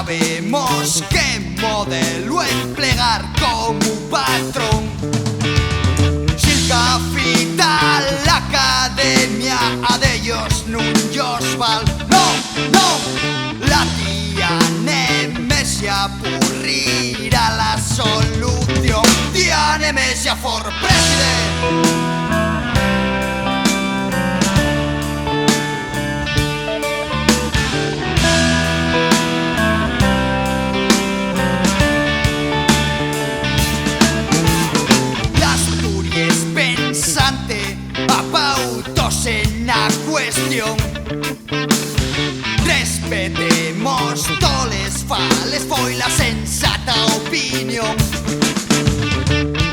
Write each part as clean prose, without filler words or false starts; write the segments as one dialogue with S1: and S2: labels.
S1: sabemos qué modelo emplear como patrón. Si el capital, l'acadèmia, a d'ellos no us val. No, no, la tía Nemesia aburrirá la solución. Tía Nemesia for president. En la cuestión respetemos toles fales, foi la sensata opinión.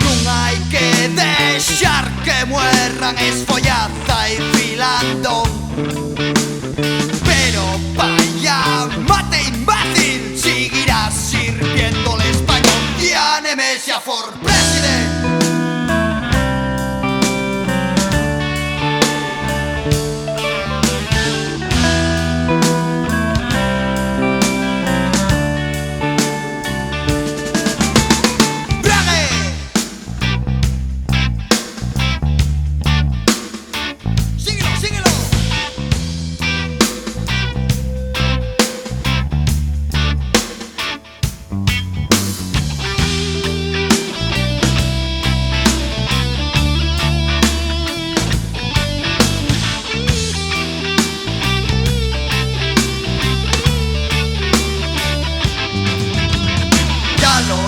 S1: Non hai que deixar que muerran esfollaza y filando. Pero vaya mate imbécil, seguirás sirviendo el español. Tía Nemesia for president.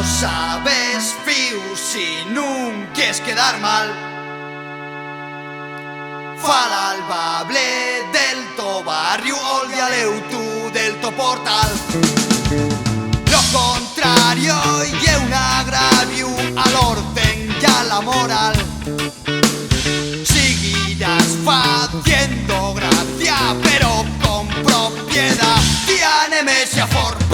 S1: Sabes, fiu, si nun quieres quedar mal, fala al bable del to barrio o dialeu tú del to portal. Lo contrario y un agravio al orden y a la moral. Seguirás haciendo gracia pero con propiedad. Tía Nemesia for